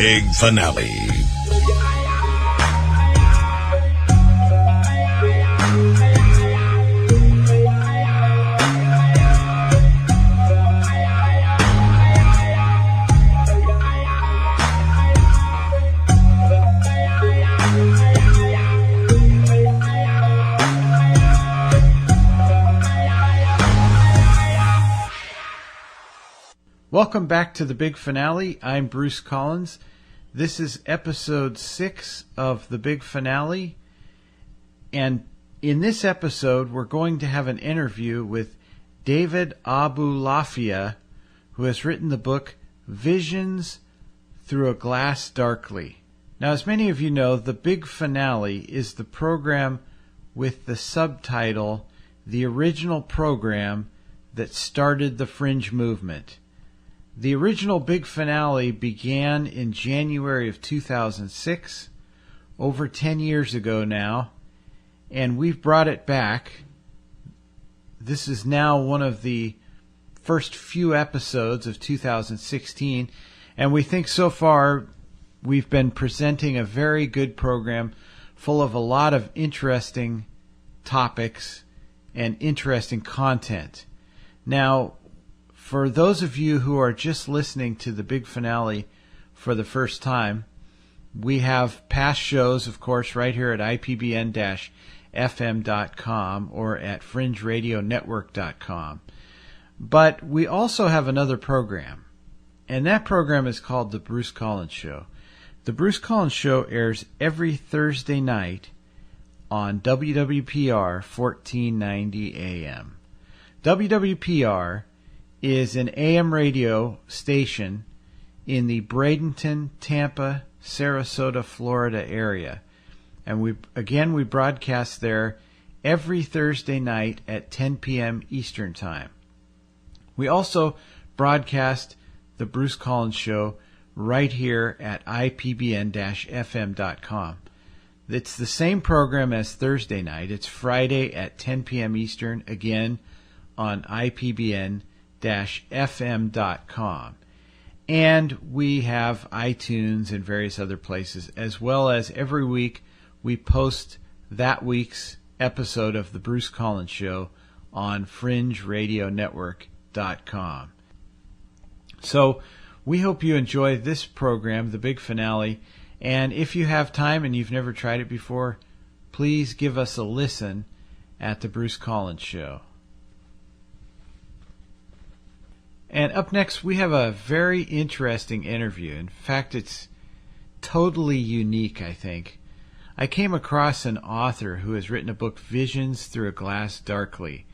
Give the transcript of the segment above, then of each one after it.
big finale. Welcome back to the big finale. I'm Bruce Collins. This is episode 6 of the big finale. And in this episode, we're going to have an interview with David Aboulafia, who has written the book Visions Through a Glass Darkly. Now, as many of you know, the big finale is the program with the subtitle, The Original Program That Started the Fringe Movement. The original big finale began in January of 2006, over 10 years ago now, and we've brought it back. This is now one of the first few episodes of 2016, and we think so far we've been presenting a very good program full of a lot of interesting topics and interesting content. Now, for those of you who are just listening to the big finale for the first time, we have past shows, of course, right here at ipbn-fm.com or at fringeradionetwork.com. But we also have another program, and that program is called The Bruce Collins Show. The Bruce Collins Show airs every Thursday night on WWPR 1490 AM. WWPR is an AM radio station in the Bradenton, Tampa, Sarasota, Florida area. And we broadcast there every Thursday night at 10 p.m. Eastern Time. We also broadcast the Bruce Collins Show right here at ipbn-fm.com. It's the same program as Thursday night. It's Friday at 10 p.m. Eastern, again on ipbn-fm.com. And we have iTunes and various other places, as well as every week we post that week's episode of The Bruce Collins Show on fringeradionetwork.com. So we hope you enjoy this program, the big finale, and if you have time and you've never tried it before, please give us a listen at The Bruce Collins Show. And up next, we have a very interesting interview. In fact, it's totally unique, I think. I came across an author who has written a book, Visions Through a Glass Darkly.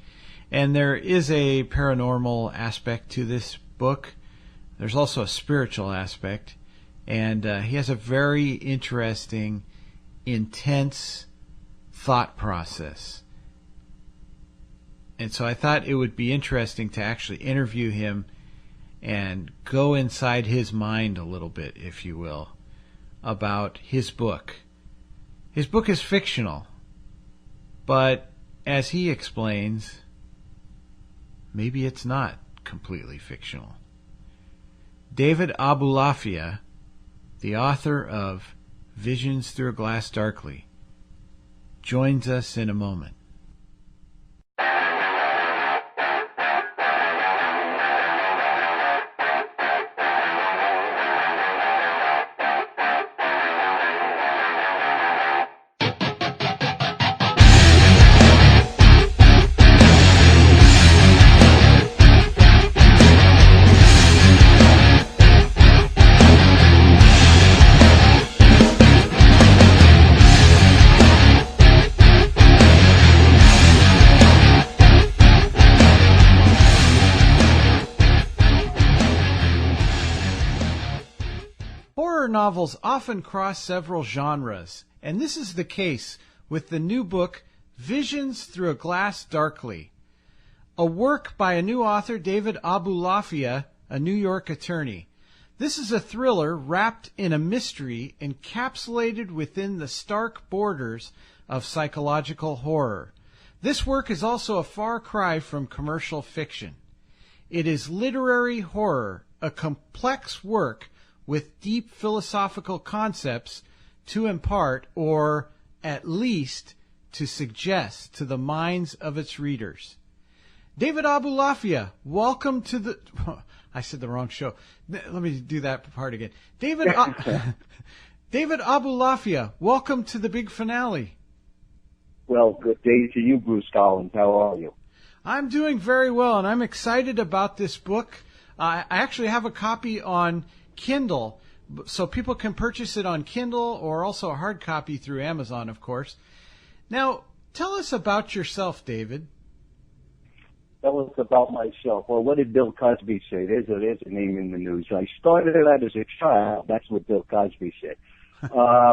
And there is a paranormal aspect to this book. There's also a spiritual aspect. And he has a very interesting, intense thought process. And so I thought it would be interesting to actually interview him and go inside his mind a little bit, if you will, about his book. His book is fictional, but as he explains, maybe it's not completely fictional. David Aboulafia, the author of Visions Through a Glass Darkly, joins us in a moment. Novels often cross several genres, and this is the case with the new book, Visions Through a Glass Darkly, a work by a new author, David Aboulafia, a New York attorney. This is a thriller wrapped in a mystery encapsulated within the stark borders of psychological horror. This work is also a far cry from commercial fiction. It is literary horror, a complex work with deep philosophical concepts to impart, or at least to suggest to the minds of its readers. David Aboulafia, welcome to the... I said the wrong show. Let me do that part again. David Aboulafia, welcome to the big finale. Well, good day to you, Bruce Collins. How are you? I'm doing very well, and I'm excited about this book. I actually have a copy on Kindle, so people can purchase it on Kindle or also a hard copy through Amazon, of course. Now, tell us about yourself, David. Tell us about myself. Well, what did Bill Cosby say? There's a name in the news. I started out as a child. That's what Bill Cosby said.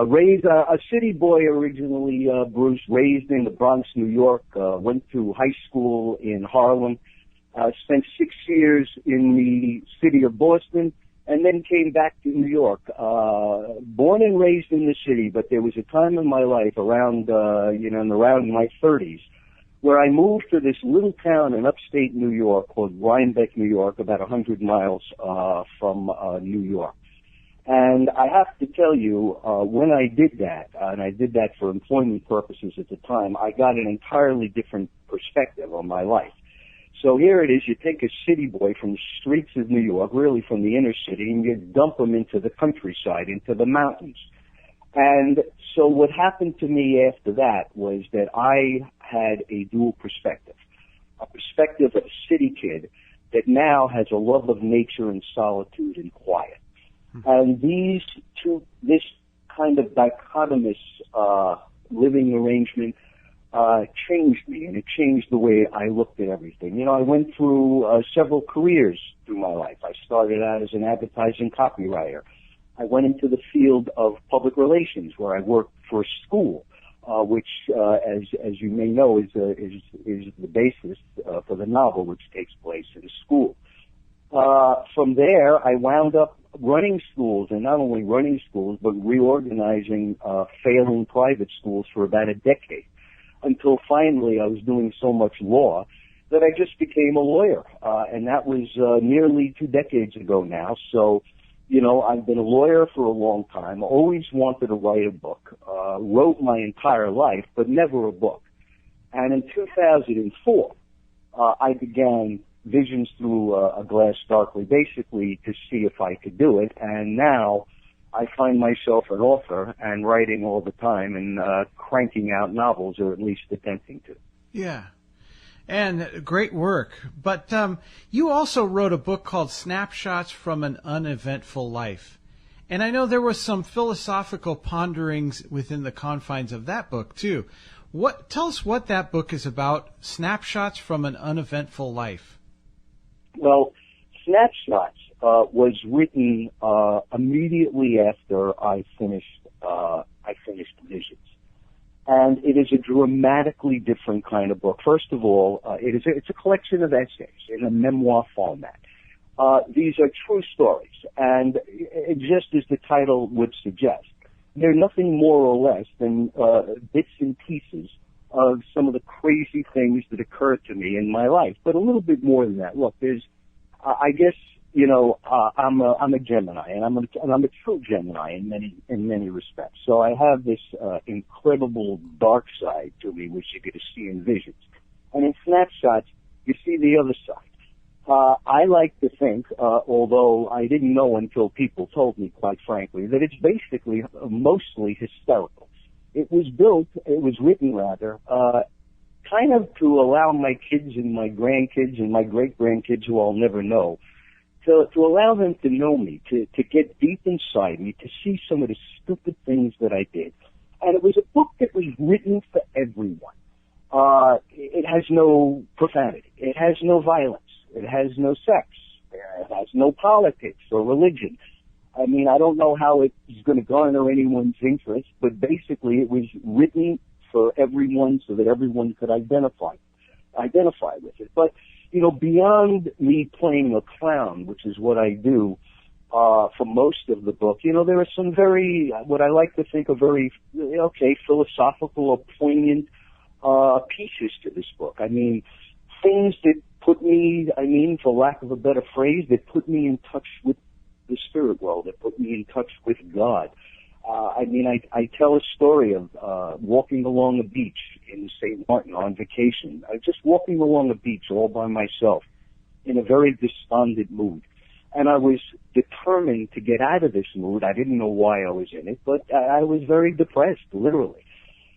Raised a city boy originally, Bruce, raised in the Bronx, New York, went to high school in Harlem, spent 6 years in the city of Boston, and then came back to New York. Born and raised in the city, but there was a time in my life around my 30s, where I moved to this little town in upstate New York called Rhinebeck, New York, about 100 miles from New York. And I have to tell you, when I did that, and I did that for employment purposes at the time, I got an entirely different perspective on my life. So here it is, you take a city boy from the streets of New York, really from the inner city, and you dump him into the countryside, into the mountains. And so what happened to me after that was that I had a dual perspective, a perspective of a city kid that now has a love of nature and solitude and quiet. And this kind of dichotomous living arrangement changed me, and it changed the way I looked at everything. You know, I went through several careers through my life. I started out as an advertising copywriter. I went into the field of public relations, where I worked for a school, which, as you may know, is the basis for the novel, which takes place in a school. From there, I wound up running schools, and not only running schools, but reorganizing failing private schools for about a decade, until finally I was doing so much law that I just became a lawyer. And that was nearly 2 decades ago now. So, you know, I've been a lawyer for a long time, always wanted to write a book, wrote my entire life, but never a book. And in 2004, I began Visions Through a Glass Darkly, basically to see if I could do it. And now I find myself an author and writing all the time and cranking out novels, or at least attempting to. Yeah. And great work. But you also wrote a book called Snapshots from an Uneventful Life. And I know there was some philosophical ponderings within the confines of that book, too. Tell us what that book is about, Snapshots from an Uneventful Life. Well, Snapshots was written immediately after I finished Visions. And it is a dramatically different kind of book. First of all, it's a collection of essays in a memoir format. These are true stories, and just as the title would suggest, they're nothing more or less than bits and pieces of some of the crazy things that occurred to me in my life. But a little bit more than that. Look, I guess, you know, I'm a Gemini, and I'm a true Gemini in many respects. So I have this incredible dark side to me, which you get to see in Visions. And in Snapshots, you see the other side. I like to think, although I didn't know until people told me, quite frankly, that it's basically mostly hysterical. It was written, kind of to allow my kids and my grandkids and my great-grandkids, who I'll never know, to allow them to know me, to get deep inside me, to see some of the stupid things that I did. And it was a book that was written for everyone. It has no profanity. It has no violence. It has no sex. It has no politics or religion. I mean, I don't know how it's going to garner anyone's interest, but basically it was written for everyone so that everyone could identify with it. But, you know, beyond me playing a clown, which is what I do for most of the book, you know, there are some very, what I like to think are very, philosophical or poignant pieces to this book. I mean, things that put me, for lack of a better phrase, that put me in touch with the spirit world. It put me in touch with God. I tell a story of walking along a beach in St. Martin on vacation. I was just walking along a beach all by myself in a very despondent mood. And I was determined to get out of this mood. I didn't know why I was in it, but I was very depressed, literally.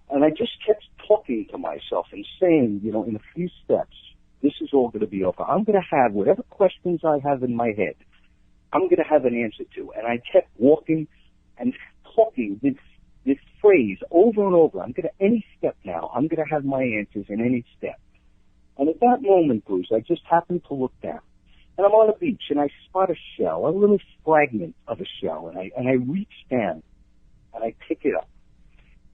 And I just kept talking to myself and saying, in a few steps, this is all going to be over. I'm going to have whatever questions I have in my head, I'm going to have an answer to. And I kept walking and talking this phrase over and over. Any step now, I'm going to have my answers in any step. And at that moment, Bruce, I just happened to look down. And I'm on a beach, and I spot a shell, a little fragment of a shell, and I reach down, and I pick it up.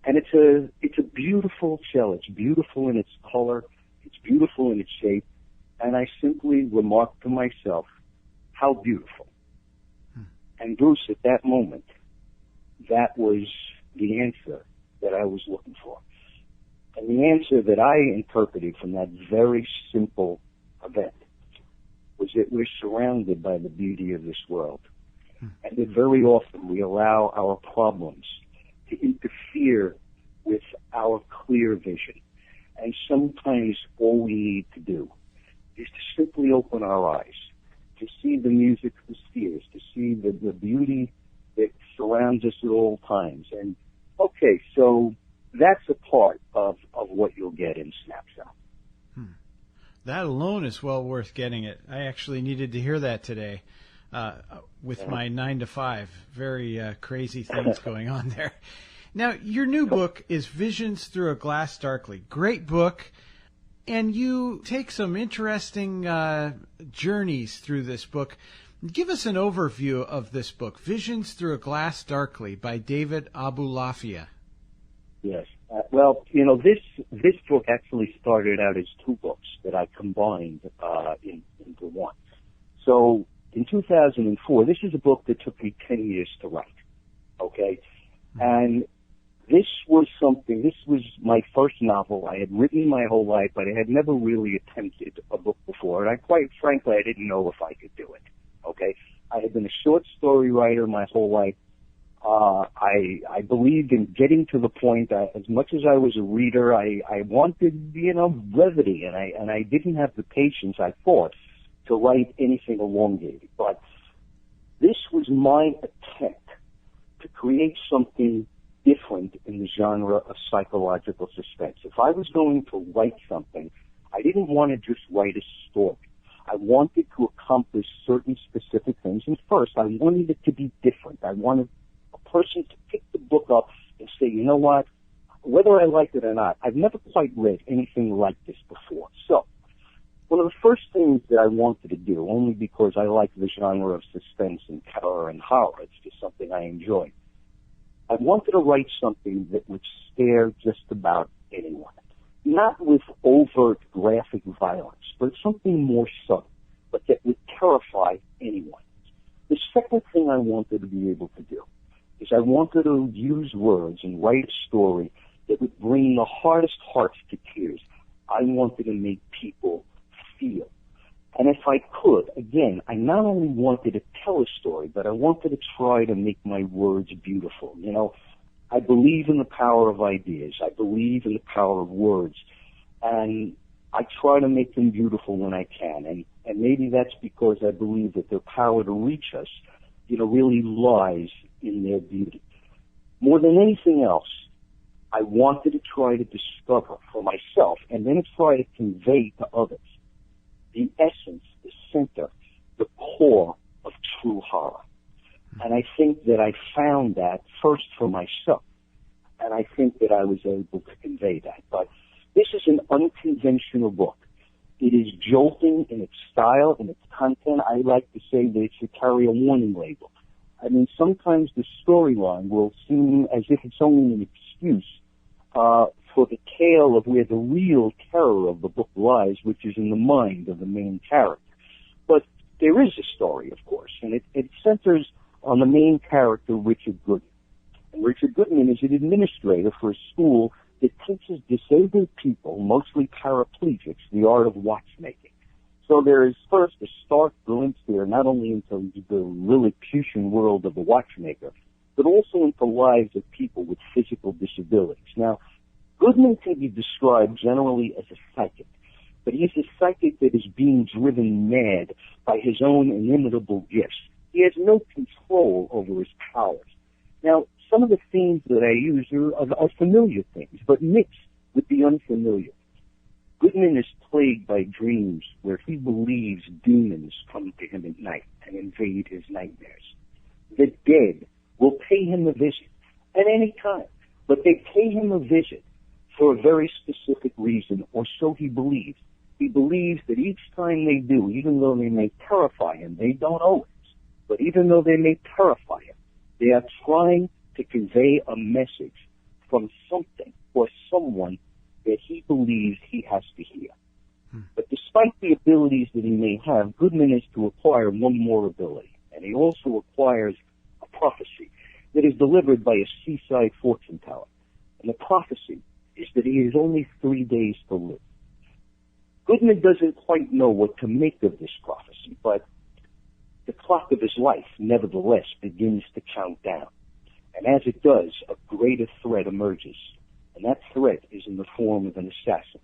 And it's a beautiful shell. It's beautiful in its color. It's beautiful in its shape. And I simply remarked to myself, how beautiful. And Bruce, at that moment, that was the answer that I was looking for. And the answer that I interpreted from that very simple event was that we're surrounded by the beauty of this world. And that very often we allow our problems to interfere with our clear vision. And sometimes all we need to do is to simply open our eyes, to see the music of the spheres, to see the beauty that surrounds us at all times. And, okay, so that's a part of what you'll get in Snapshot. That alone is well worth getting it. I actually needed to hear that today with my 9 to 5. Very crazy things going on there. Now, your new book is Visions Through a Glass Darkly. Great book. And you take some interesting journeys through this book. Give us an overview of this book, Visions Through a Glass Darkly by David Aboulafia. Yes. This book actually started out as two books that I combined into one. So in 2004, this is a book that took me 10 years to write, okay? And this was my first novel. I had written my whole life, but I had never really attempted a book before. And quite frankly, I didn't know if I could do it, okay? I had been a short story writer my whole life. I believed in getting to the point that as much as I was a reader, I wanted, brevity, and I didn't have the patience, I thought, to write anything elongated. But this was my attempt to create something different in the genre of psychological suspense. If I was going to write something, I didn't want to just write a story. I wanted to accomplish certain specific things. And first, I wanted it to be different. I wanted a person to pick the book up and say, you know what, whether I like it or not, I've never quite read anything like this before. So, one of the first things that I wanted to do, only because I like the genre of suspense and terror and horror, it's just something I enjoy, I wanted to write something that would scare just about anyone. Not with overt graphic violence, but something more subtle, but that would terrify anyone. The second thing I wanted to be able to do is I wanted to use words and write a story that would bring the hardest hearts to tears. I wanted to make people feel. And if I could, again, I not only wanted to tell a story, but I wanted to try to make my words beautiful. I believe in the power of ideas. I believe in the power of words. And I try to make them beautiful when I can. And maybe that's because I believe that their power to reach us, really lies in their beauty. More than anything else, I wanted to try to discover for myself and then try to convey to others the essence, the center, the core of true horror. And I think that I found that first for myself, and I think that I was able to convey that. But this is an unconventional book. It is jolting in its style, in its content. I like to say that it should carry a warning label. I mean, sometimes the storyline will seem as if it's only an excuse for the tale of where the real terror of the book lies, which is in the mind of the main character. But there is a story, of course, and it centers on the main character, Richard Goodman. And Richard Goodman is an administrator for a school that teaches disabled people, mostly paraplegics, the art of watchmaking. So there is first a stark glimpse here, not only into the Lilliputian world of the watchmaker, but also into lives of people with physical disabilities. Now, Goodman can be described generally as a psychic, but he is a psychic that is being driven mad by his own inimitable gifts. He has no control over his powers. Now, some of the themes that I use are familiar things, but mixed with the unfamiliar. Goodman is plagued by dreams where he believes demons come to him at night and invade his nightmares. The dead will pay him a visit at any time, but they pay him a visit for a very specific reason, or so he believes. He believes that each time they do, even though they may terrify him, they don't always, but even though they may terrify him, they are trying to convey a message from something or someone that he believes he has to hear. But despite the abilities that he may have, Goodman is to acquire one more ability, and he also acquires a prophecy that is delivered by a seaside fortune teller. And the prophecy is that he has only 3 days to live. Goodman doesn't quite know what to make of this prophecy, but the clock of his life, nevertheless, begins to count down. And as it does, a greater threat emerges. And that threat is in the form of an assassin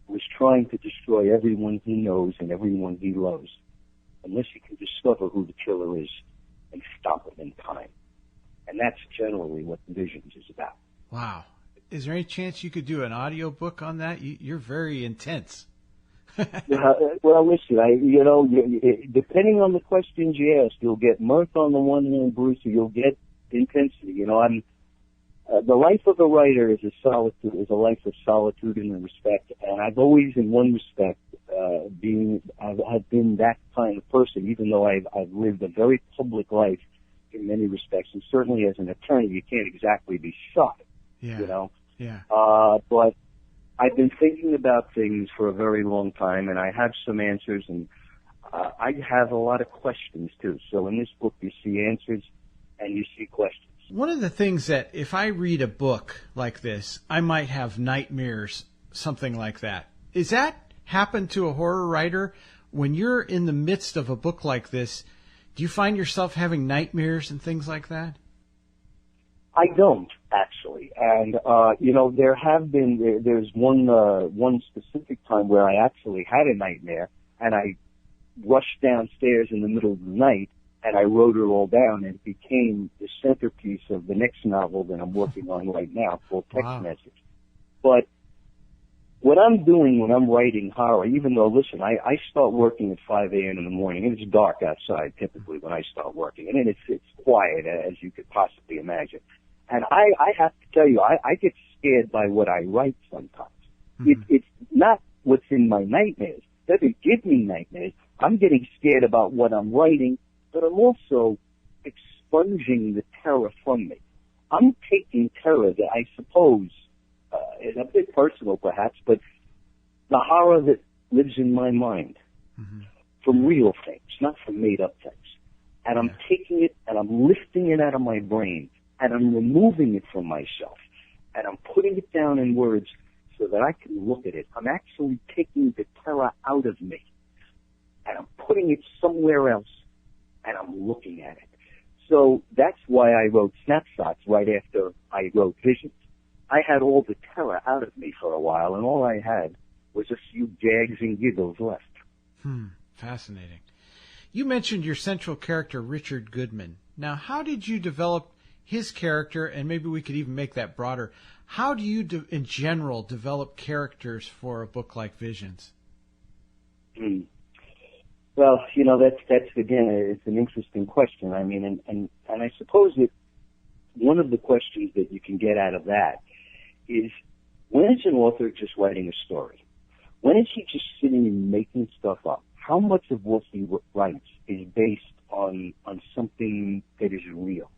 who is trying to destroy everyone he knows and everyone he loves, unless he can discover who the killer is and stop him in time. And that's generally what Visions is about. Wow. Is there any chance you could do an audio book on that? You're very intense. Well, listen, depending on the questions you ask, you'll get mirth on the one hand, Bruce, or you'll get intensity. The life of a writer is a life of solitude and respect, and I've always, in one respect, I've been that kind of person, even though I've lived a very public life in many respects, and certainly as an attorney, you can't exactly be shy, Yeah. But I've been thinking about things for a very long time, and I have some answers, and I have a lot of questions, too. So in this book, you see answers and you see questions. One of the things that if I read a book like this, I might have nightmares, something like that. Is that happen to a horror writer? When you're in the midst of a book like this, do you find yourself having nightmares and things like that? I don't, actually. And, there's one specific time where I actually had a nightmare, and I rushed downstairs in the middle of the night, and I wrote it all down, and it became the centerpiece of the next novel that I'm working on right now, called Text Message. But what I'm doing when I'm writing horror, even though, listen, I start working at 5 a.m. in the morning, and it's dark outside typically when I start working, and then it's quiet, as you could possibly imagine. And I have to tell you, I get scared by what I write sometimes. Mm-hmm. It's not what's in my nightmares. It doesn't give me nightmares. I'm getting scared about what I'm writing, but I'm also expunging the terror from me. I'm taking terror that I suppose is a bit personal perhaps, but the horror that lives in my mind from real things, not from made-up things. And I'm taking it and I'm lifting it out of my brain and I'm removing it from myself and I'm putting it down in words so that I can look at it. I'm actually taking the terror out of me and I'm putting it somewhere else and I'm looking at it. So that's why I wrote Snapshots right after I wrote Visions. I had all the terror out of me for a while, and all I had was a few gags and giggles left. Fascinating. You mentioned your central character, Richard Goodman. Now, how did you develop his character, and maybe we could even make that broader? How do you, in general, develop characters for a book like Visions? Well, that's again, it's an interesting question. I mean, and I suppose that one of the questions that you can get out of that is, when is an author just writing a story? When is he just sitting and making stuff up? How much of what he writes is based on something that is real?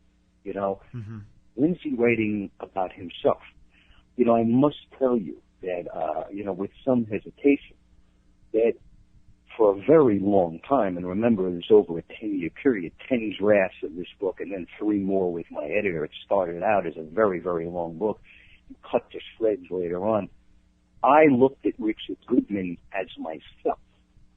When is he writing about himself? I must tell you that, with some hesitation, that for a very long time, and remember, it was over a 10-year period, 10 drafts of this book, and then 3 more with my editor. It started out as a very, very long book, and cut to shreds later on. I looked at Richard Goodman as myself.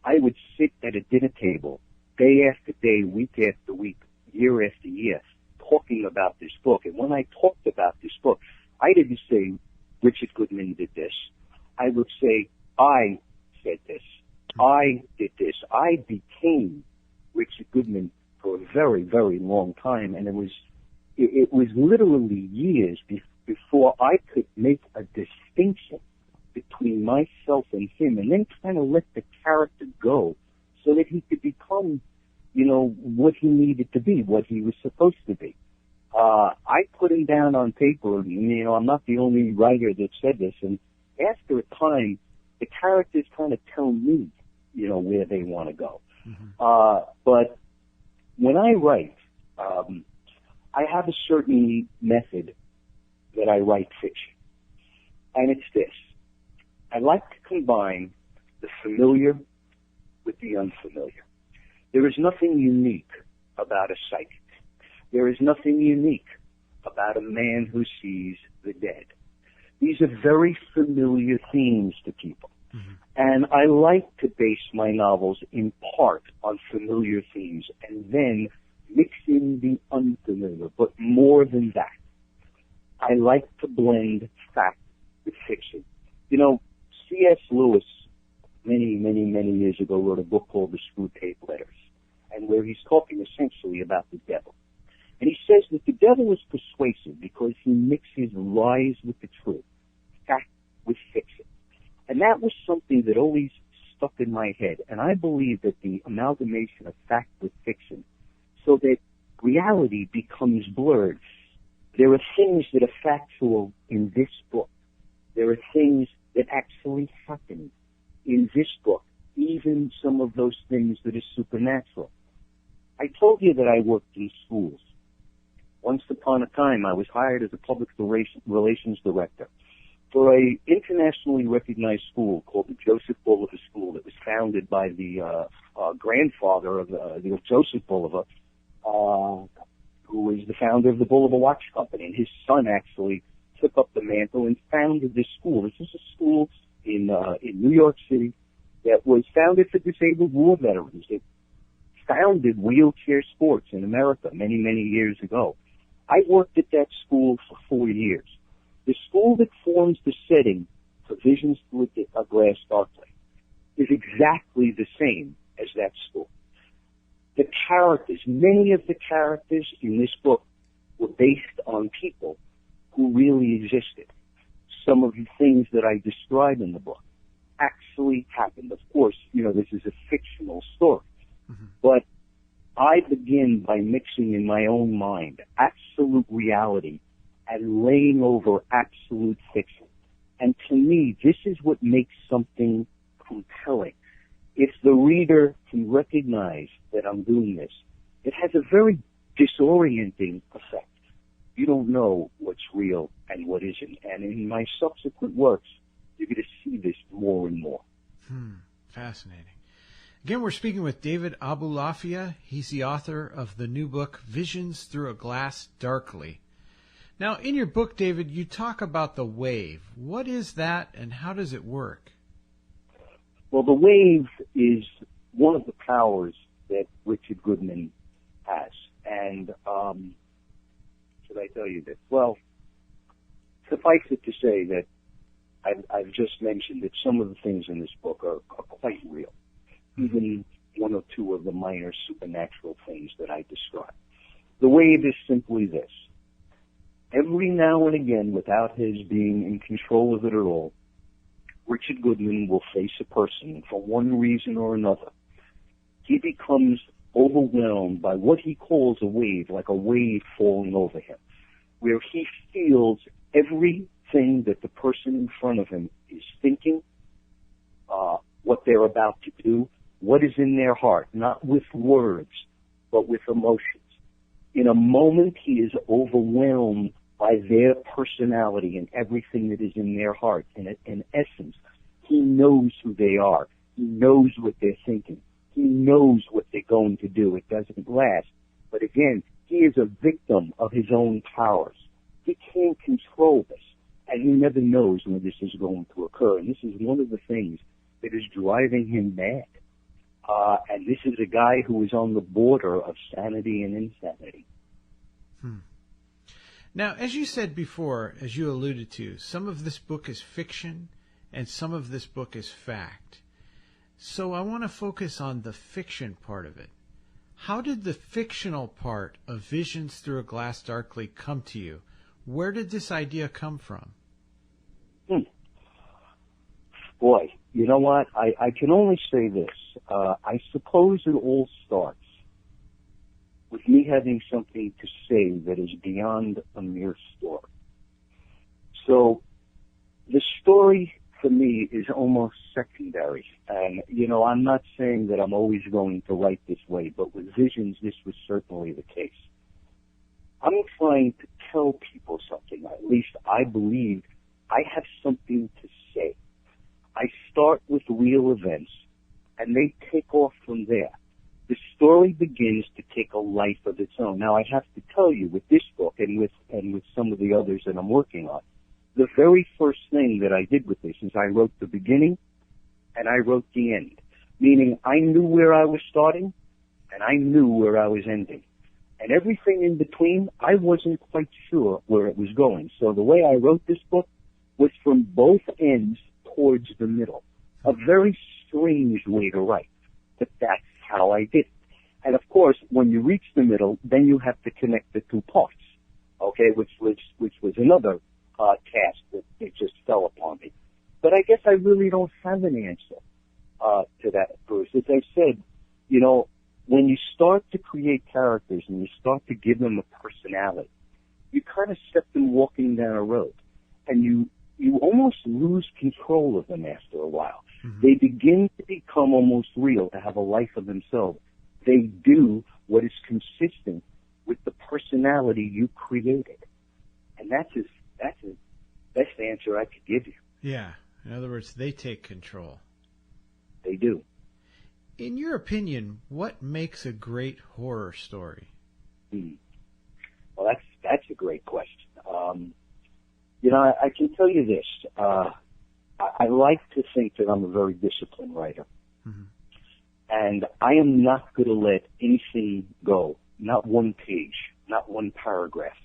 I would sit at a dinner table day after day, week after week, year after year, talking about this book. And when I talked about this book, I didn't say Richard Goodman did this. I would say I said this. I did this. I became Richard Goodman for a very, very long time, and it was literally years before I could make a distinction between myself and him, and then kind of let the character go so that he could become, what he needed to be, what he was supposed to be. I put him down on paper, and, I'm not the only writer that said this, and after a time, the characters kind of tell me, where they want to go. Mm-hmm. But when I write, I have a certain method that I write fiction, and it's this. I like to combine the familiar with the unfamiliar. There is nothing unique about a psychic. There is nothing unique about a man who sees the dead. These are very familiar themes to people. Mm-hmm. And I like to base my novels in part on familiar themes and then mix in the unfamiliar. But more than that, I like to blend fact with fiction. C.S. Lewis, many, many, many years ago, wrote a book called The Screwtape Letters, and where he's talking essentially about the devil. And he says that the devil is persuasive because he mixes lies with the truth, fact with fiction. And that was something that always stuck in my head. And I believe that the amalgamation of fact with fiction, so that reality becomes blurred. There are things that are factual in this book. There are things that actually happen in this book, even some of those things that are supernatural. I told you that I worked in schools. Once upon a time, I was hired as a public relations director for a internationally recognized school called the Joseph Bulliver School that was founded by the grandfather of the Joseph Bulliver, who was the founder of the Bulliver Watch Company, and his son actually took up the mantle and founded this school. This is a school in New York City that was founded for disabled war veterans. It founded wheelchair sports in America many, many years ago. I worked at that school for 4 years. The school that forms the setting for Visions Through a Glass Darkly is exactly the same as that school. The characters, many of the characters in this book were based on people who really existed. Some of the things that I describe in the book actually happened. Of course, this is a fictional story. Mm-hmm. But I begin by mixing in my own mind absolute reality and laying over absolute fiction. And to me, this is what makes something compelling. If the reader can recognize that I'm doing this, it has a very disorienting effect. You don't know what's real and what isn't. And in my subsequent works, you're going to see this more and more. Fascinating. Again, we're speaking with David Aboulafia. He's the author of the new book, Visions Through a Glass Darkly. Now, in your book, David, you talk about the wave. What is that, and how does it work? Well, the wave is one of the powers that Richard Goodman has. And should I tell you this? Well, suffice it to say that I've just mentioned that some of the things in this book are quite real. Even one or two of the minor supernatural things that I describe. The wave is simply this. Every now and again, without his being in control of it at all, Richard Goodman will face a person for one reason or another. He becomes overwhelmed by what he calls a wave, like a wave falling over him, where he feels everything that the person in front of him is thinking, what they're about to do, what is in their heart, not with words, but with emotions. In a moment, he is overwhelmed by their personality and everything that is in their heart. And in essence, he knows who they are. He knows what they're thinking. He knows what they're going to do. It doesn't last. But again, he is a victim of his own powers. He can't control this. And he never knows when this is going to occur. And this is one of the things that is driving him mad. And this is a guy who is on the border of sanity and insanity. Now, as you said before, as you alluded to, some of this book is fiction and some of this book is fact. So I want to focus on the fiction part of it. How did the fictional part of Visions Through a Glass Darkly come to you? Where did this idea come from? Boy, you know what? I can only say this. I suppose it all starts with me having something to say that is beyond a mere story. So the story for me is almost secondary. And, you know, I'm not saying that I'm always going to write this way, but with Visions, this was certainly the case. I'm trying to tell people something. At least I believe I have something to say. I start with real events, and they take off from there. The story begins to take a life of its own. Now, I have to tell you, with this book and with some of the others that I'm working on, the very first thing that I did with this is I wrote the beginning and I wrote the end, meaning I knew where I was starting and I knew where I was ending. And everything in between, I wasn't quite sure where it was going. So the way I wrote this book was from both ends towards the middle. A very strange way to write, but that's how I did it. And of course, when you reach the middle, then you have to connect the two parts, okay, which was another task that it just fell upon me. But I guess I really don't have an answer to that, Bruce. As I said, you know, when you start to create characters and you start to give them a personality, you kind of set them walking down a road, and you almost lose control of them after a while. Mm-hmm. They begin to become almost real, to have a life of themselves. They do what is consistent with the personality you created. And that's the best answer I could give you. Yeah. In other words, they take control. They do. In your opinion, what makes a great horror story? Well, that's a great question. You know, I can tell you this. I like to think that I'm a very disciplined writer. Mm-hmm. And I am not going to let anything go, not one page, not one paragraph,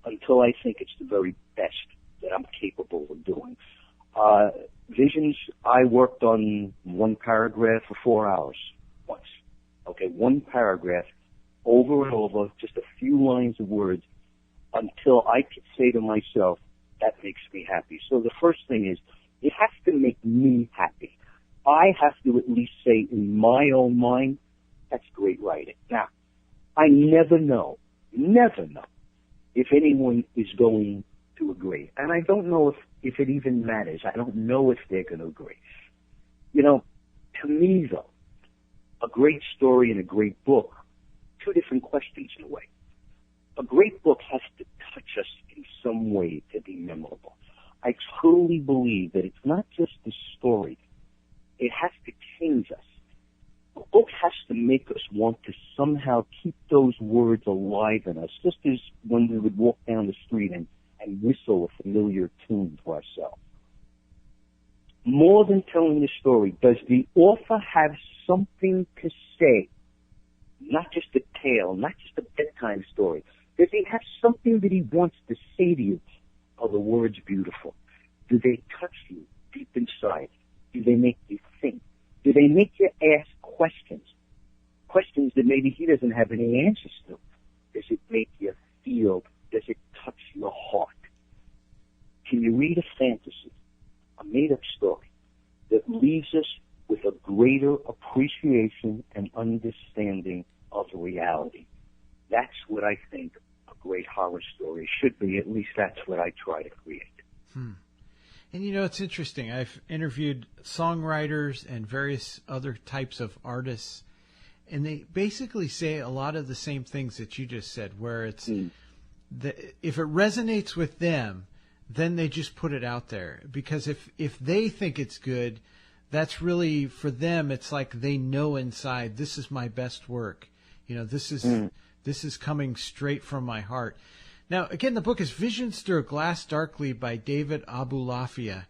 until I think it's the very best that I'm capable of doing. Visions, I worked on one paragraph for 4 hours once. Okay, one paragraph over and over, just a few lines of words, until I could say to myself, that makes me happy. So the first thing is, it has to make me happy. I have to at least say in my own mind, that's great writing. Now, I never know if anyone is going to agree. And I don't know if it even matters. I don't know if they're going to agree. You know, to me, though, a great story and a great book, two different questions in a way. A great book has to touch us in some way to be memorable. I truly believe that it's not just the story. It has to change us. A book has to make us want to somehow keep those words alive in us, just as when we would walk down the street and whistle a familiar tune to ourselves. More than telling the story, does the author have something to say? Not just a tale, not just a bedtime story. Does he have something that he wants to say to you? Are the words beautiful? Do they touch you deep inside? Do they make you think? Do they make you ask questions? Questions that maybe he doesn't have any answers to. Does it make you feel? Does it touch your heart? Can you read a fantasy, a made-up story, that leaves us with a greater appreciation and understanding of reality? That's what I think a great horror story should be. At least that's what I try to create. And you know, it's interesting. I've interviewed songwriters and various other types of artists, and they basically say a lot of the same things that you just said, where it's if it resonates with them, then they just put it out there. Because if they think it's good, that's really, for them, it's like they know inside, this is my best work. You know, this is coming straight from my heart. Now, again, the book is Visions Through a Glass Darkly by David Aboulafia.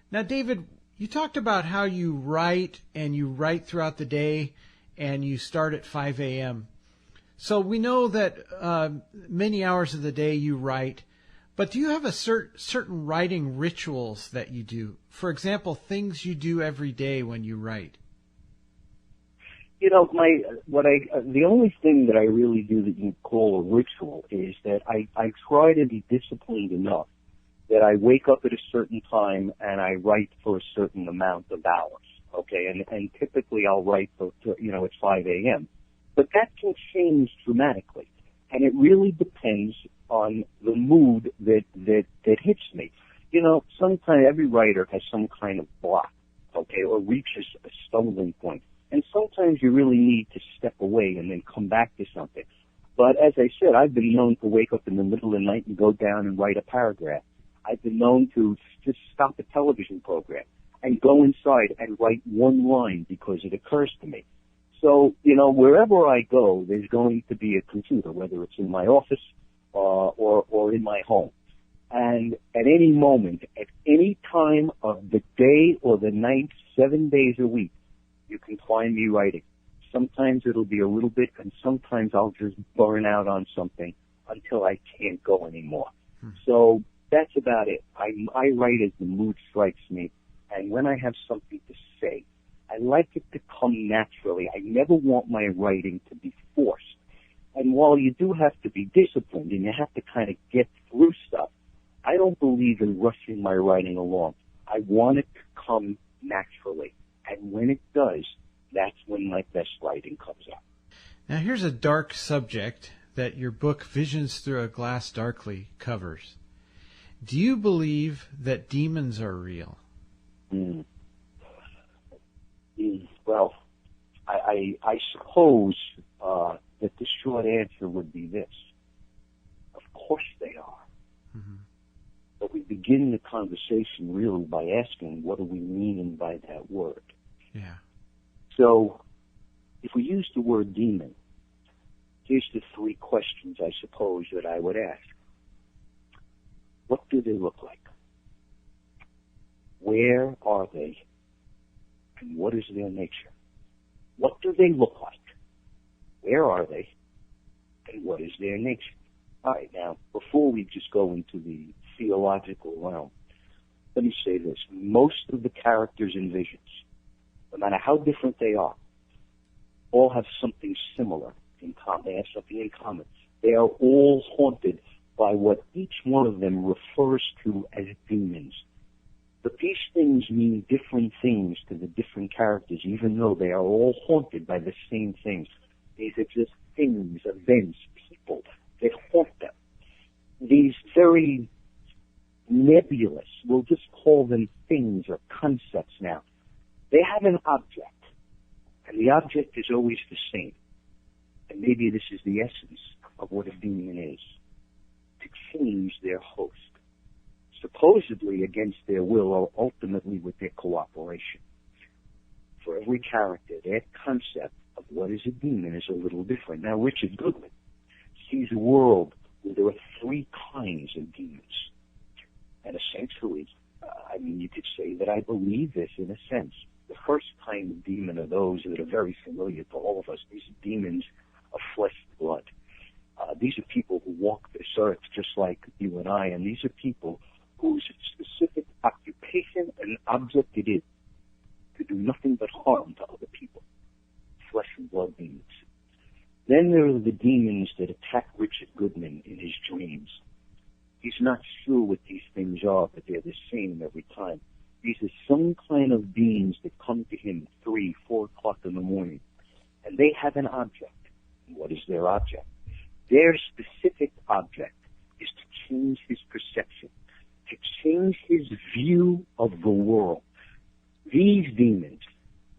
Now, David, You talked about how you write and you write throughout the day and you start at 5 a.m. So we know that many hours of the day you write, but do you have a certain writing rituals that you do? For example, things you do every day when you write. You know, the only thing that I really do that you call a ritual is that I try to be disciplined enough that I wake up at a certain time and I write for a certain amount of hours. Okay, and typically I'll write for at 5 a.m. But that can change dramatically, and it really depends on the mood that hits me. You know, sometimes every writer has some kind of block, okay, or reaches a stumbling point. And sometimes you really need to step away and then come back to something. But as I said, I've been known to wake up in the middle of the night and go down and write a paragraph. I've been known to just stop a television program and go inside and write one line because it occurs to me. So, you know, wherever I go, there's going to be a computer, whether it's in my office or in my home. And at any moment, at any time of the day or the night, 7 days a week, you can find me writing. Sometimes it'll be a little bit, and sometimes I'll just burn out on something until I can't go anymore. So that's about it. I write as the mood strikes me, and when I have something to say, I like it to come naturally. I never want my writing to be forced. And while you do have to be disciplined and you have to kind of get through stuff, I don't believe in rushing my writing along. I want it to come naturally. And when it does, that's when my best writing comes out. Now here's a dark subject that your book Visions Through a Glass Darkly covers. Do you believe that demons are real? Well, I suppose that the short answer would be this. Of course they are. Mm-hmm. But we begin the conversation really by asking, what do we mean by that word? Yeah. So, if we use the word demon, here's the three questions I suppose that I would ask. What do they look like? Where are they? And what is their nature? What do they look like? Where are they? And what is their nature? All right, now, before we just go into the theological realm, let me say this. Most of the characters in Visions, no matter how different they are, all have something similar in common. They have something in common. They are all haunted by what each one of them refers to as demons. But these things mean different things to the different characters, even though they are all haunted by the same things. These are just things, events, people that haunt them. These very nebulous, we'll just call them things or concepts now. They have an object, and the object is always the same. And maybe this is the essence of what a demon is, to change their host, supposedly against their will or ultimately with their cooperation. For every character, their concept of what is a demon is a little different. Now, Richard Goodman sees a world where there are three kinds of demons. And essentially, you could say that I believe this in a sense. The first kind of demon are those that are very familiar to all of us. These are demons of flesh and blood. These are people who walk this earth just like you and I, and these are people whose specific occupation and object it is to do nothing but harm to other people. Flesh and blood demons. Then there are the demons that attack Richard Goodman in his dreams. He's not sure what these things are, but they're the same every time. These are some kind of beings that come to him 3, 4 o'clock in the morning, and they have an object. And what is their object? Their specific object is to change his perception, to change his view of the world. These demons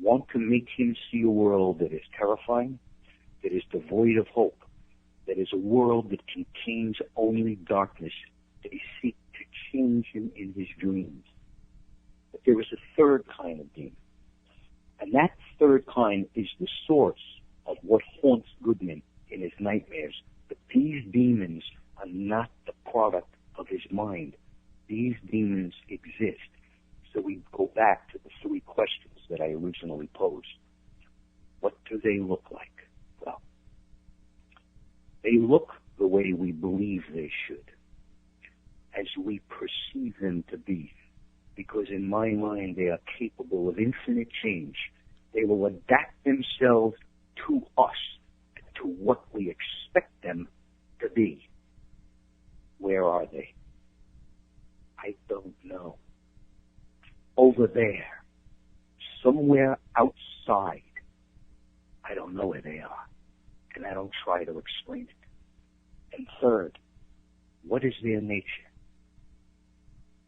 want to make him see a world that is terrifying, that is devoid of hope, that is a world that contains only darkness. They seek to change him in his dreams. But there is a third kind of demon. And that third kind is the source of what haunts Goodman in his nightmares. But these demons are not the product of his mind. These demons exist. So we go back to the three questions that I originally posed. What do they look like? Well, they look the way we believe they should, as we perceive them to be, because in my mind they are capable of infinite change. They will adapt themselves to us, to what we expect them to be. Where are they? I don't know. Over there, somewhere outside. I don't know where they are, and I don't try to explain it. And third, what is their nature?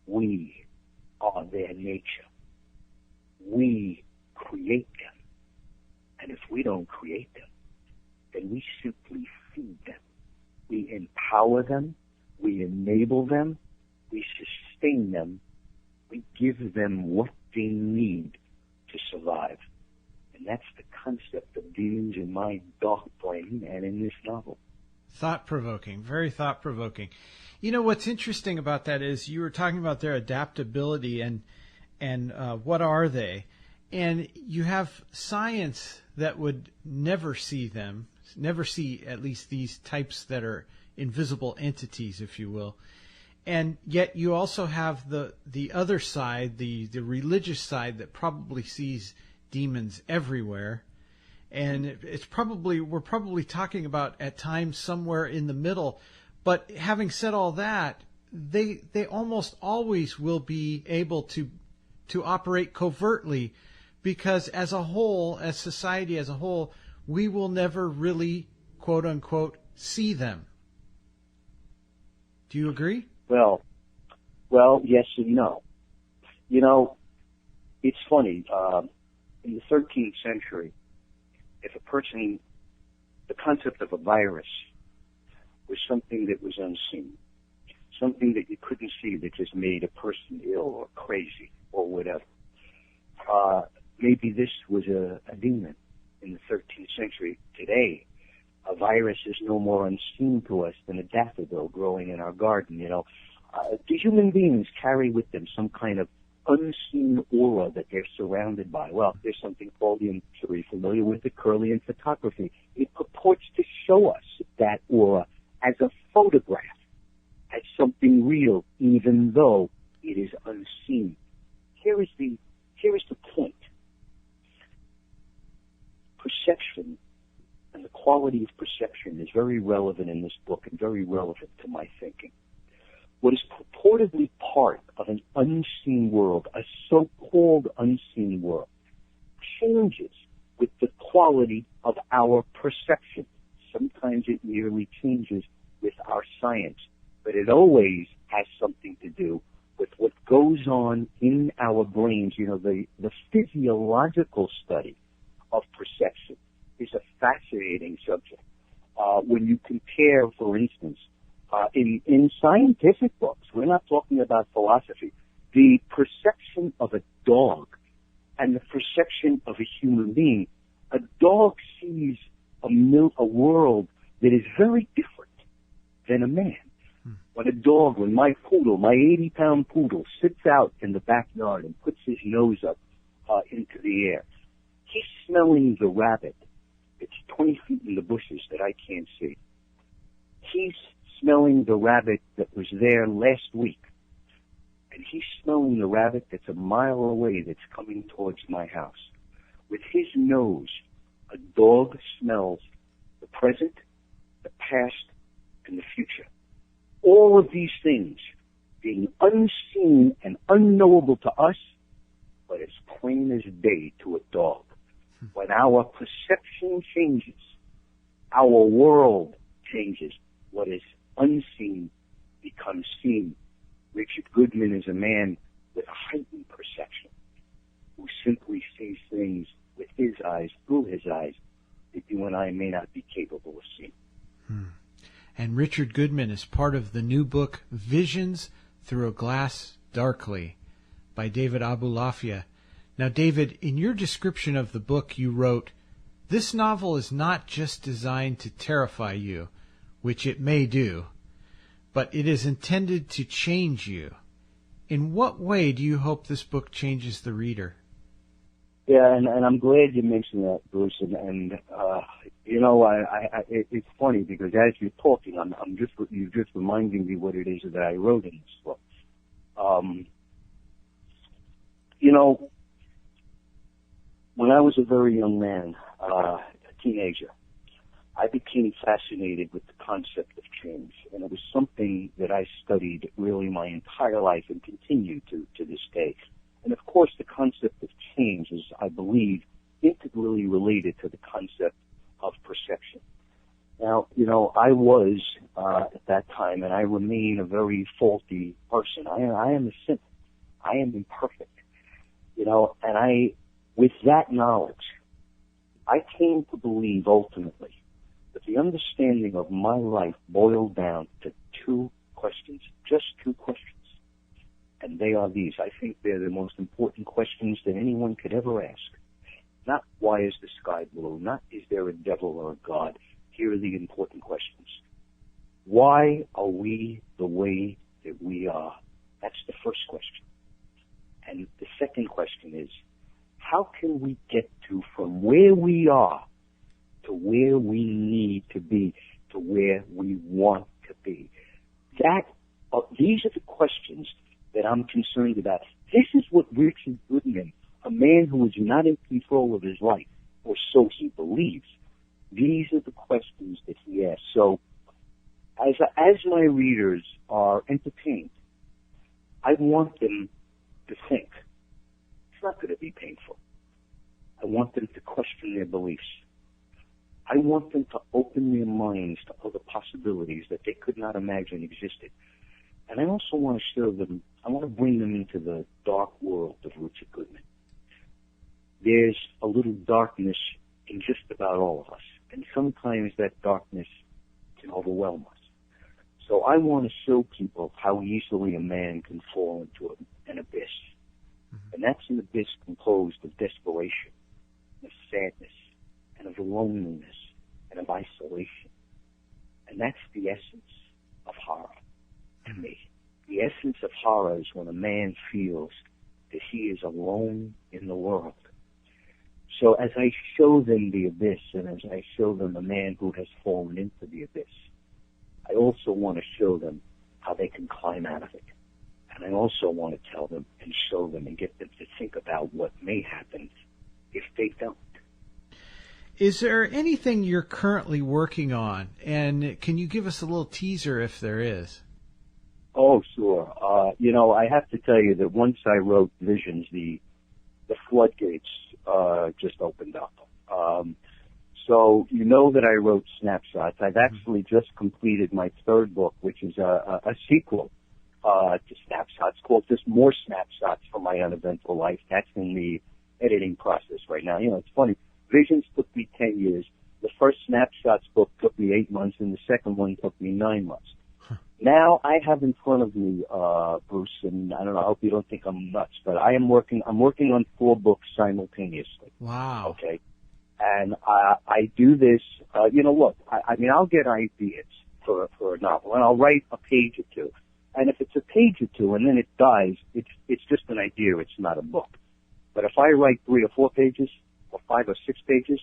We are their nature. We create them. And if we don't create them, then we simply feed them. We empower them. We enable them. We sustain them. We give them what they need to survive. And that's the concept of demons in my dark brain and in this novel. Thought-provoking, very thought-provoking. You know, what's interesting about that is you were talking about their adaptability and what are they? And you have science that would never see them, never see at least these types that are invisible entities, if you will. And yet you also have the other side, the religious side that probably sees demons everywhere. And we're probably talking about at times somewhere in the middle. But having said all that, they almost always will be able to operate covertly, because as a whole, as society as a whole, we will never really, quote unquote, see them. Do you agree? Well, yes and no. You know, it's funny. In the 13th century, if a person, the concept of a virus was something that was unseen, something that you couldn't see that just made a person ill or crazy or whatever. Maybe this was a demon in the 13th century. Today, a virus is no more unseen to us than a daffodil growing in our garden. You know, do human beings carry with them some kind of unseen aura that they're surrounded by? Well, there's something called, I'm sure you're familiar with it, Kirlian photography. It purports to show us that aura as a photograph, as something real, even though it is unseen. Here is the point. Perception and the quality of perception is very relevant in this book and very relevant to my thinking. What is purportedly part of an unseen world, a so-called unseen world, changes with the quality of our perception. Sometimes it merely changes with our science, but it always has something to do with what goes on in our brains. You know, the physiological study of perception is a fascinating subject. When you compare, for instance, in scientific books, we're not talking about philosophy, the perception of a dog and the perception of a human being. A dog sees a world that is very different than a man. When my poodle, my 80-pound poodle, sits out in the backyard and puts his nose up into the air, he's smelling the rabbit. It's 20 feet in the bushes that I can't see. He's smelling the rabbit that was there last week. And he's smelling the rabbit that's a mile away that's coming towards my house. With his nose, a dog smells the present, the past, and the future. All of these things being unseen and unknowable to us, but as plain as day to a dog. When our perception changes, our world changes. What is unseen becomes seen. Richard Goodman is a man with a heightened perception who simply sees things with his eyes, through his eyes, that you and I may not be capable of seeing. And Richard Goodman is part of the new book, Visions Through a Glass Darkly, by David Aboulafia. Now, David, in your description of the book, you wrote, "This novel is not just designed to terrify you, which it may do, but it is intended to change you. In what way do you hope this book changes the reader?" Yeah, and I'm glad you mentioned that, Bruce. And you know, it's funny because as you're talking, you're just reminding me what it is that I wrote in this book. You know, when I was a very young man, a teenager, I became fascinated with the concept of change, and it was something that I studied really my entire life and continue to this day. And of course, the concept of change is, I believe, integrally related to the concept of perception. Now, you know, I was at that time, and I remain a very faulty person. I am a sinner. I am imperfect. You know, and with that knowledge, I came to believe ultimately that the understanding of my life boiled down to two questions, just two questions. And they are these. I think they're the most important questions that anyone could ever ask. Not why is the sky blue, not is there a devil or a God. Here are the important questions. Why are we the way that we are? That's the first question. And the second question is, how can we get from where we are to where we need to be, to where we want to be? These are the questions that I'm concerned about. This is what Richard Goodman, a man who is not in control of his life, or so he believes, these are the questions that he asks. So as my readers are entertained, I want them to think. It's not going to be painful. I want them to question their beliefs. I want them to open their minds to other possibilities that they could not imagine existed. And I also want to show them, I want to bring them into the dark world of Richard Goodman. There's a little darkness in just about all of us, and sometimes that darkness can overwhelm us. So I want to show people how easily a man can fall into an abyss. And that's an abyss composed of desperation, of sadness, and of loneliness, and of isolation. And that's the essence of horror to me. The essence of horror is when a man feels that he is alone in the world. So as I show them the abyss, and as I show them a man who has fallen into the abyss, I also want to show them how they can climb out of it. And I also want to tell them and show them and get them to think about what may happen if they don't. Is there anything you're currently working on? And can you give us a little teaser if there is? Oh, sure. You know, I have to tell you that once I wrote Visions, the floodgates just opened up. So you know that I wrote Snapshots. I've actually just completed my third book, which is a sequel to Snapshots called just More Snapshots from My Uneventful Life. That's in the editing process right now. You know, it's funny. Visions took me 10 years. The first Snapshots book took me 8 months, and the second one took me 9 months. Now I have in front of me, Bruce, and I don't know, I hope you don't think I'm nuts, but I'm working on 4 books simultaneously. Wow. Okay. And I do this, you know, look, I mean, I'll get ideas for a novel, and I'll write a page or two. And if it's a page or two and then it dies, it's just an idea, it's not a book. But if I write 3 or 4 pages, or 5 or 6 pages,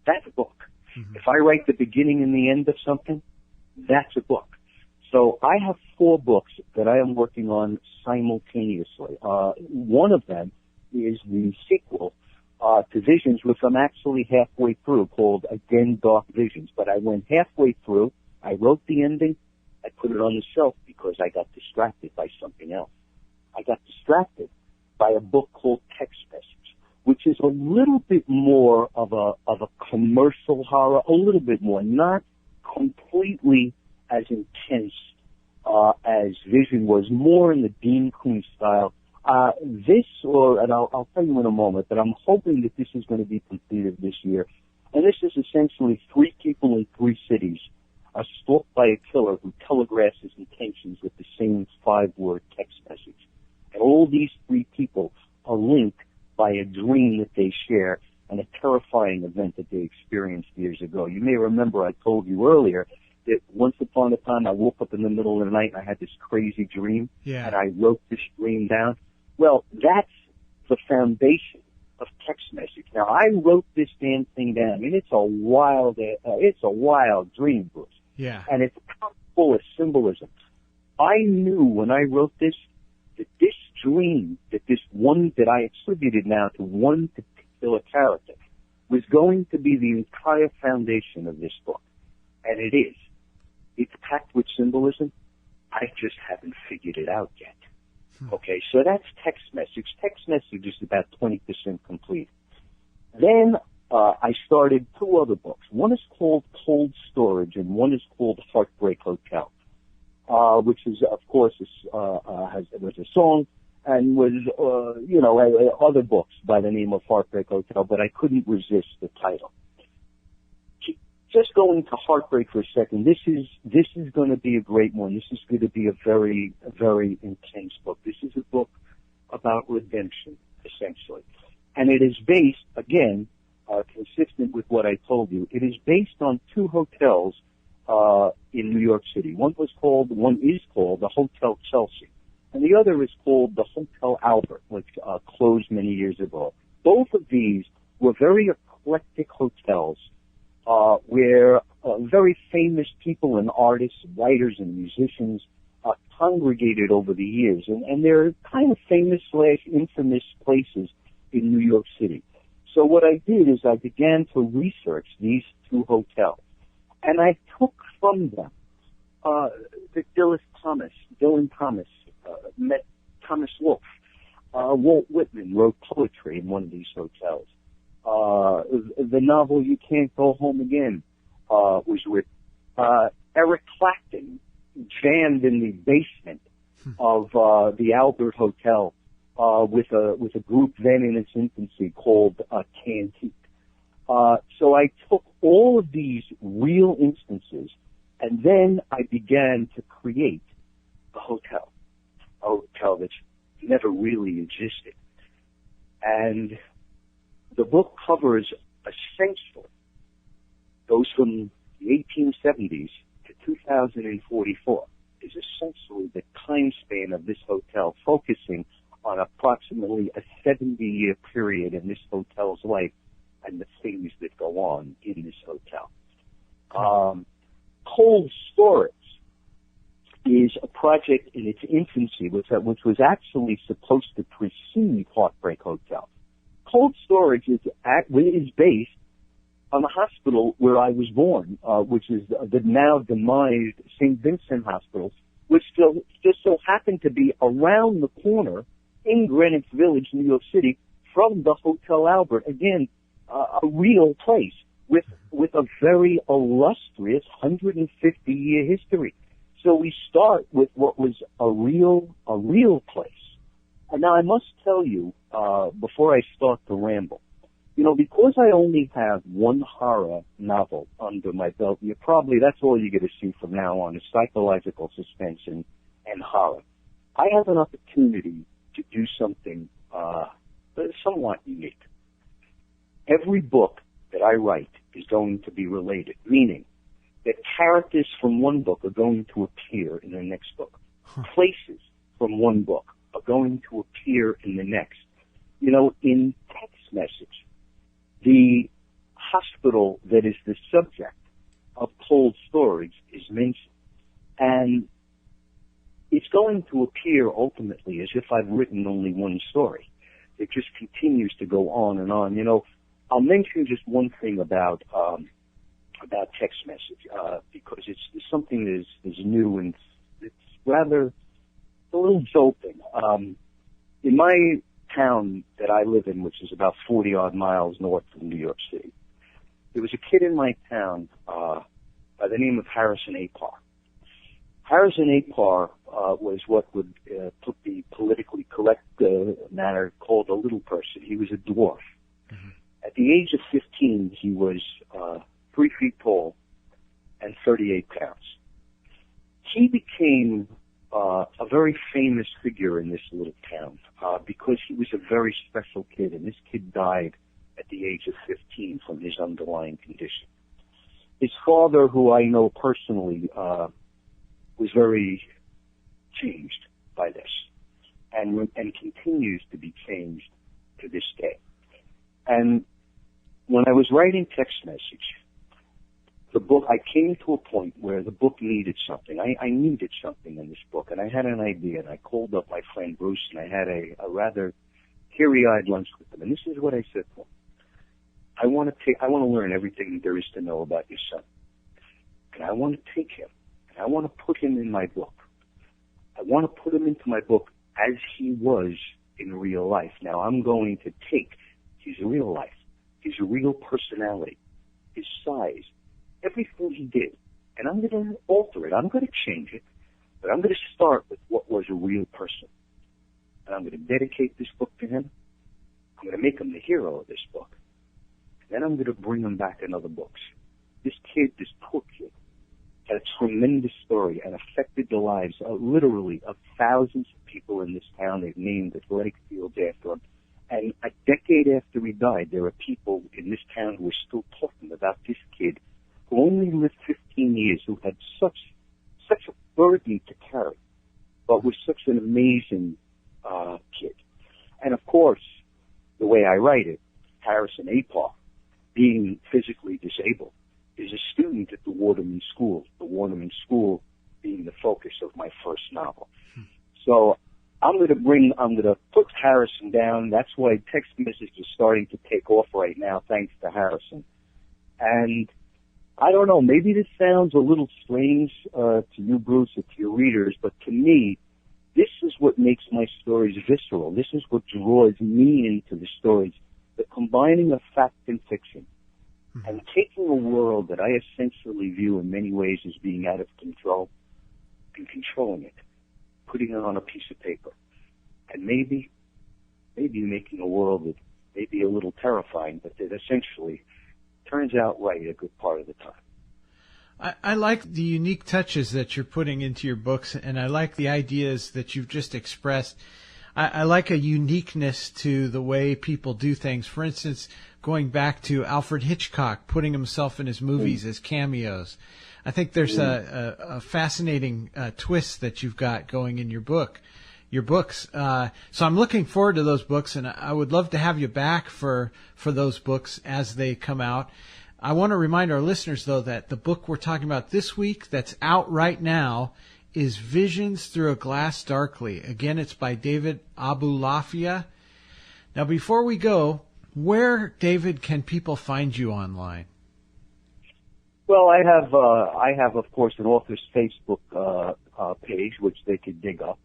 that's a book. Mm-hmm. If I write the beginning and the end of something, that's a book. So I have 4 books that I am working on simultaneously. One of them is the sequel to Visions, which I'm actually halfway through, called Again Dark Visions. But I went halfway through, I wrote the ending, I put it on the shelf because I got distracted by something else. I got distracted by a book called Text Message, which is a little bit more of a commercial horror, a little bit more, not completely as intense as Vision was, more in the Dean Koontz style. And I'll tell you in a moment, but I'm hoping that this is going to be completed this year. And this is essentially 3 people in 3 cities are stalked by a killer who telegraphs his intentions with the same 5-word text message. And all these 3 people are linked by a dream that they share and a terrifying event that they experienced years ago. You may remember I told you earlier that once upon a time I woke up in the middle of the night and I had this crazy dream, and I wrote this dream down. Well, that's the foundation of text message. Now, I wrote this damn thing down. I mean, it's a wild dream, Bruce. Yeah. And it's full of symbolism. I knew when I wrote this that this dream, that I attributed now to one particular character, was going to be the entire foundation of this book. And it is. It's packed with symbolism. I just haven't figured it out yet. Okay, so that's text message. Text message is about 20% complete. Then I started two other books. One is called Cold Storage, and one is called Heartbreak Hotel, which is, of course, was a song and was, other books by the name of Heartbreak Hotel, but I couldn't resist the title. Just going to Heartbreak for a second, this is going to be a great one. This is going to be a very, very intense book. This is a book about redemption, essentially. And it is based, again, consistent with what I told you, it is based on two hotels in New York City. One is called the Hotel Chelsea, and the other is called the Hotel Albert, which closed many years ago. Both of these were very eclectic hotels where very famous people and artists, writers and musicians congregated over the years. And they're kind of famous/infamous places in New York City. So what I did is I began to research these two hotels. And I took from them that Dylan Thomas met Thomas Wolfe. Walt Whitman wrote poetry in one of these hotels. The novel You Can't Go Home Again was with Eric Clapton jammed in the basement of the Albert Hotel with a group then in its infancy called Cantique. So I took all of these real instances, and then I began to create a hotel that's never really existed. And the book covers essentially goes from the 1870s to 2044 is essentially the time span of this hotel, focusing on approximately a 70-year period in this hotel's life and the things that go on in this hotel. Cold Storage is a project in its infancy, which was actually supposed to precede Heartbreak Hotel. Cold Storage is based on the hospital where I was born, which is the now demised St. Vincent Hospital, which just so happened to be around the corner in Greenwich Village, New York City, from the Hotel Albert. Again, a real place with a very illustrious 150-year history. So we start with what was a real place. And now I must tell you, before I start to ramble, because I only have one horror novel under my belt, that's all you're going to see from now on is psychological suspense and horror. I have an opportunity to do something somewhat unique. Every book that I write is going to be related, meaning that characters from one book are going to appear in the next book. Places from one book are going to appear in the next. In text message, the hospital that is the subject of Cold Storage is mentioned. And it's going to appear ultimately as if I've written only one story. It just continues to go on and on. I'll mention just one thing about text message, because it's something that is new and it's rather a little jolting. In my town that I live in, which is about 40-odd miles north of New York City, there was a kid in my town by the name of Harrison Apar. Harrison Apar was what would put the politically correct manner called a little person. He was a dwarf. Mm-hmm. At the age of 15, he was 3 feet tall and 38 pounds. He became a very famous figure in this little town because he was a very special kid, and this kid died at the age of 15 from his underlying condition. His father, who I know personally, was very changed by this and continues to be changed to this day. And when I was writing text message, the book, I came to a point where the book needed something. I needed something in this book, and I had an idea, and I called up my friend Bruce, and I had a rather teary-eyed lunch with him. And this is what I said to him. I want to learn everything there is to know about your son. And I want to take him, and I want to put him in my book. I want to put him into my book as he was in real life. Now, I'm going to take his real life, his real personality, his size, everything he did, and I'm going to alter it. I'm going to change it, but I'm going to start with what was a real person. And I'm going to dedicate this book to him. I'm going to make him the hero of this book. And then I'm going to bring him back in other books. This kid, this poor kid, had a tremendous story and affected the lives, literally, of thousands of people in this town. They've named athletic fields after him. And a decade after he died, there are people in this town who are still talking about this kid who only lived 15 years, who had such a burden to carry, but was such an amazing kid. And of course, the way I write it, Harrison Apar, being physically disabled, is a student at the Waterman School. The Waterman School being the focus of my first novel. So I'm going to put Harrison down. That's why text messages are starting to take off right now, thanks to Harrison. And I don't know, maybe this sounds a little strange to you, Bruce, or to your readers, but to me, this is what makes my stories visceral. This is what draws me into the stories, the combining of fact and fiction, and taking a world that I essentially view in many ways as being out of control and controlling it, putting it on a piece of paper, and maybe making a world that may be a little terrifying, but that essentially turns out right a good part of the time. I like the unique touches that you're putting into your books, and I like the ideas that you've just expressed. I like a uniqueness to the way people do things. For instance, going back to Alfred Hitchcock, putting himself in his movies as cameos. I think there's a fascinating twist that you've got going in your books. So I'm looking forward to those books, and I would love to have you back for those books as they come out. I want to remind our listeners, though, that the book we're talking about this week that's out right now is Visions Through a Glass Darkly. Again, it's by David Aboulafia. Now, before we go, where, David, can people find you online? Well, I have, of course, an author's Facebook page, which they could dig up.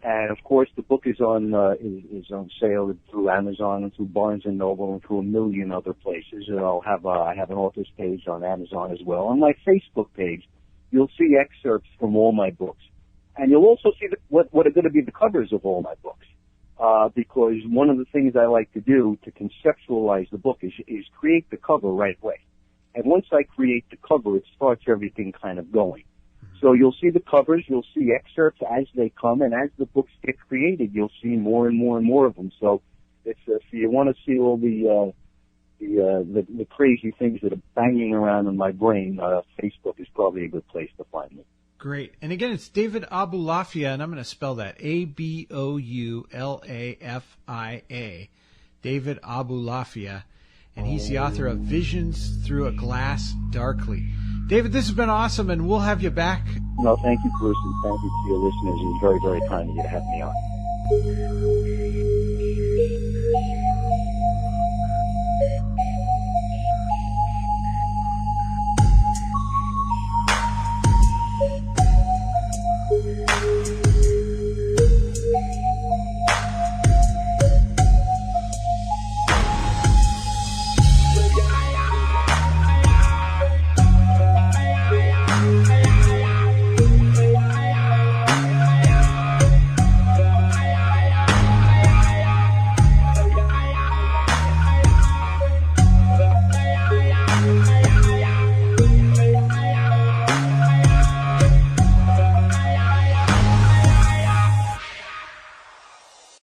And of course, the book is on sale through Amazon and through Barnes and Noble and through a million other places. And I have an author's page on Amazon as well. On my Facebook page, you'll see excerpts from all my books, and you'll also see what are going to be the covers of all my books. Because one of the things I like to do to conceptualize the book is create the cover right away. And once I create the cover, it starts everything kind of going. So you'll see the covers, you'll see excerpts as they come, and as the books get created, you'll see more and more and more of them. So if you want to see all the crazy things that are banging around in my brain, Facebook is probably a good place to find me. Great. And again, it's David Aboulafia, and I'm going to spell that Aboulafia. David Aboulafia. And he's the author of Visions Through a Glass Darkly. David, this has been awesome, and we'll have you back. No, thank you, Bruce, and thank you to your listeners. It was very, very kind of you to have me on.